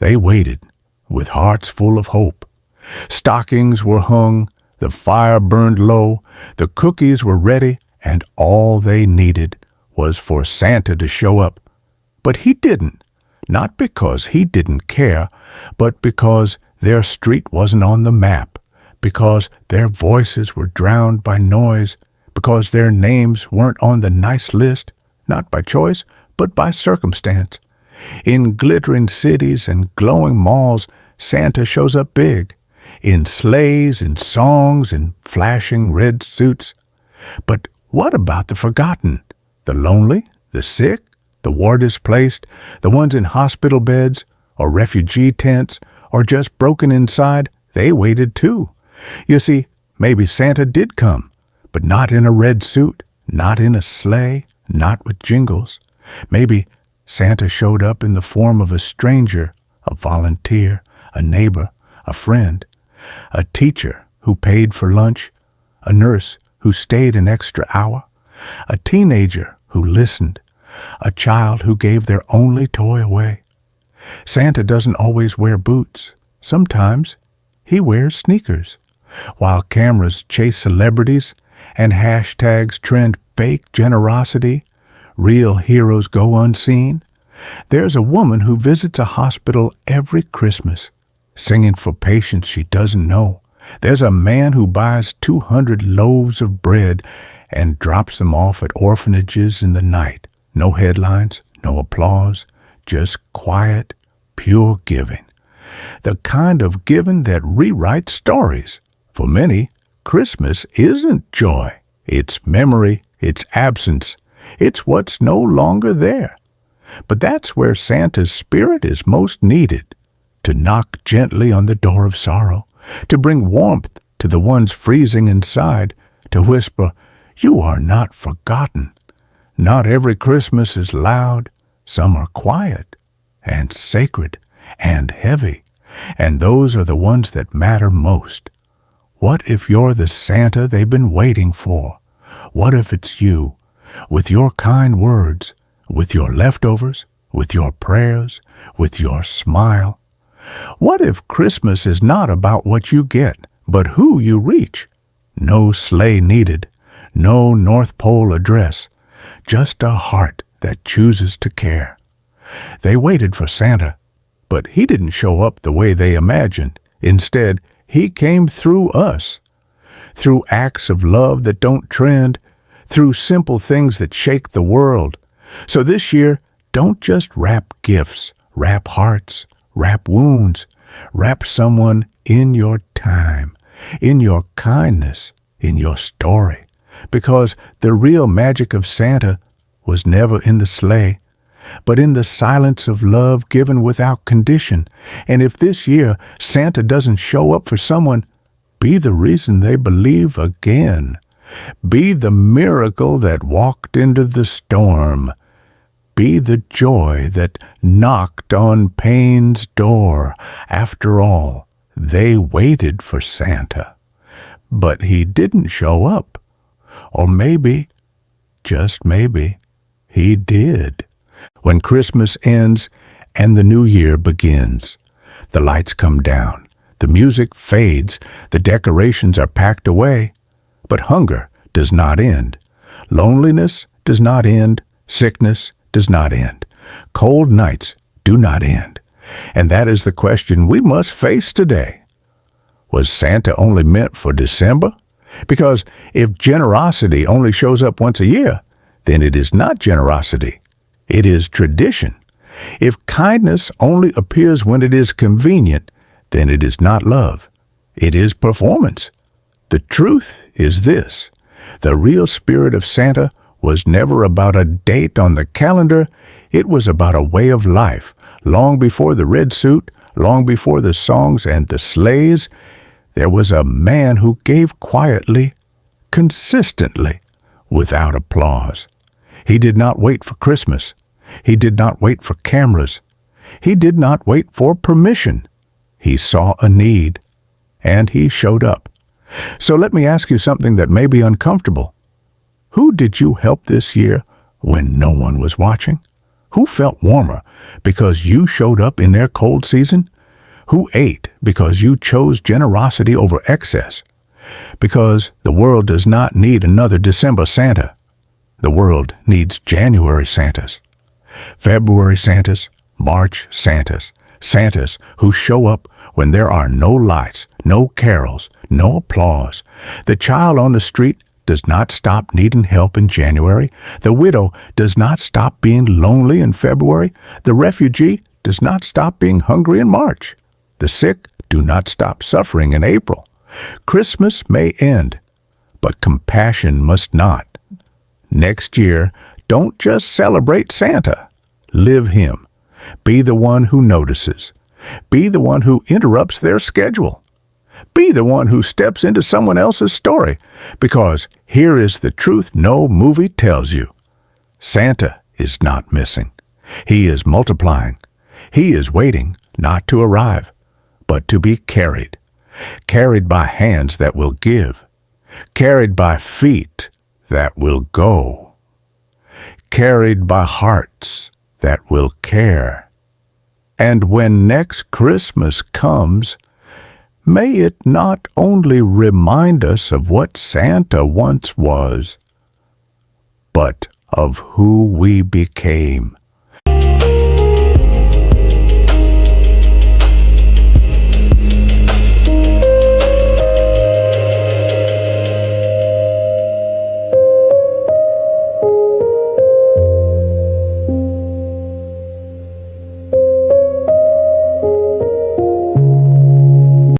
They waited, with hearts full of hope. Stockings were hung, the fire burned low, the cookies were ready, and all they needed was for Santa to show up. But he didn't, not because he didn't care, but because their street wasn't on the map, because their voices were drowned by noise, because their names weren't on the nice list, not by choice, but by circumstance. In glittering cities and glowing malls, Santa shows up big, in sleighs, in songs, in flashing red suits. But what about the forgotten, the lonely, the sick, the war displaced, the ones in hospital beds, or refugee tents, or just broken inside? They waited too. You see, maybe Santa did come, but not in a red suit, not in a sleigh, not with jingles. Maybe Santa showed up in the form of a stranger, a volunteer, a neighbor, a friend, a teacher who paid for lunch, a nurse who stayed an extra hour, a teenager who listened, a child who gave their only toy away. Santa doesn't always wear boots. Sometimes he wears sneakers. While cameras chase celebrities and hashtags trend fake generosity, real heroes go unseen. There's a woman who visits a hospital every Christmas, singing for patients she doesn't know. There's a man who buys 200 loaves of bread and drops them off at orphanages in the night. No headlines, no applause, just quiet, pure giving. The kind of giving that rewrites stories. For many, Christmas isn't joy. It's memory, it's absence. It's what's no longer there. But that's where Santa's spirit is most needed, to knock gently on the door of sorrow, to bring warmth to the ones freezing inside, to whisper, "You are not forgotten." Not every Christmas is loud. Some are quiet and sacred and heavy, and those are the ones that matter most. What if you're the Santa they've been waiting for? What if it's you, with your kind words, with your leftovers, with your prayers, with your smile? What if Christmas is not about what you get, but who you reach? No sleigh needed, no North Pole address, just a heart that chooses to care. They waited for Santa, but he didn't show up the way they imagined. Instead, he came through us, through acts of love that don't trend, through simple things that shake the world. So this year, don't just wrap gifts, wrap hearts, wrap wounds, wrap someone in your time, in your kindness, in your story. Because the real magic of Santa was never in the sleigh, but in the silence of love given without condition. And if this year Santa doesn't show up for someone, be the reason they believe again. Be the miracle that walked into the storm. Be the joy that knocked on pain's door. After all, they waited for Santa, but he didn't show up. Or maybe, just maybe, he did. When Christmas ends and the new year begins, the lights come down, the music fades, the decorations are packed away, but hunger does not end. Loneliness does not end. Sickness does not end. Cold nights do not end. And that is the question we must face today. Was Santa only meant for December? Because if generosity only shows up once a year, then it is not generosity. It is tradition. If kindness only appears when it is convenient, then it is not love. It is performance. The truth is this: the real spirit of Santa was never about a date on the calendar. It was about a way of life. Long before the red suit, long before the songs and the sleighs, there was a man who gave quietly, consistently, without applause. He did not wait for Christmas. He did not wait for cameras. He did not wait for permission. He saw a need, and he showed up. So let me ask you something that may be uncomfortable. Who did you help this year when no one was watching? Who felt warmer because you showed up in their cold season? Who ate because you chose generosity over excess? Because the world does not need another December Santa. The world needs January Santas, February Santas, March Santas, Santas who show up when there are no lights, no carols, no applause. The child on the street does not stop needing help in January. The widow does not stop being lonely in February. The refugee does not stop being hungry in March. The sick do not stop suffering in April. Christmas may end, but compassion must not. Next year, don't just celebrate Santa. Live him. Be the one who notices. Be the one who interrupts their schedule. Be the one who steps into someone else's story, because here is the truth no movie tells you. Santa is not missing. He is multiplying. He is waiting not to arrive, but to be carried. Carried by hands that will give. Carried by feet that will go. Carried by hearts that will care. And when next Christmas comes, may it not only remind us of what Santa once was, but of who we became.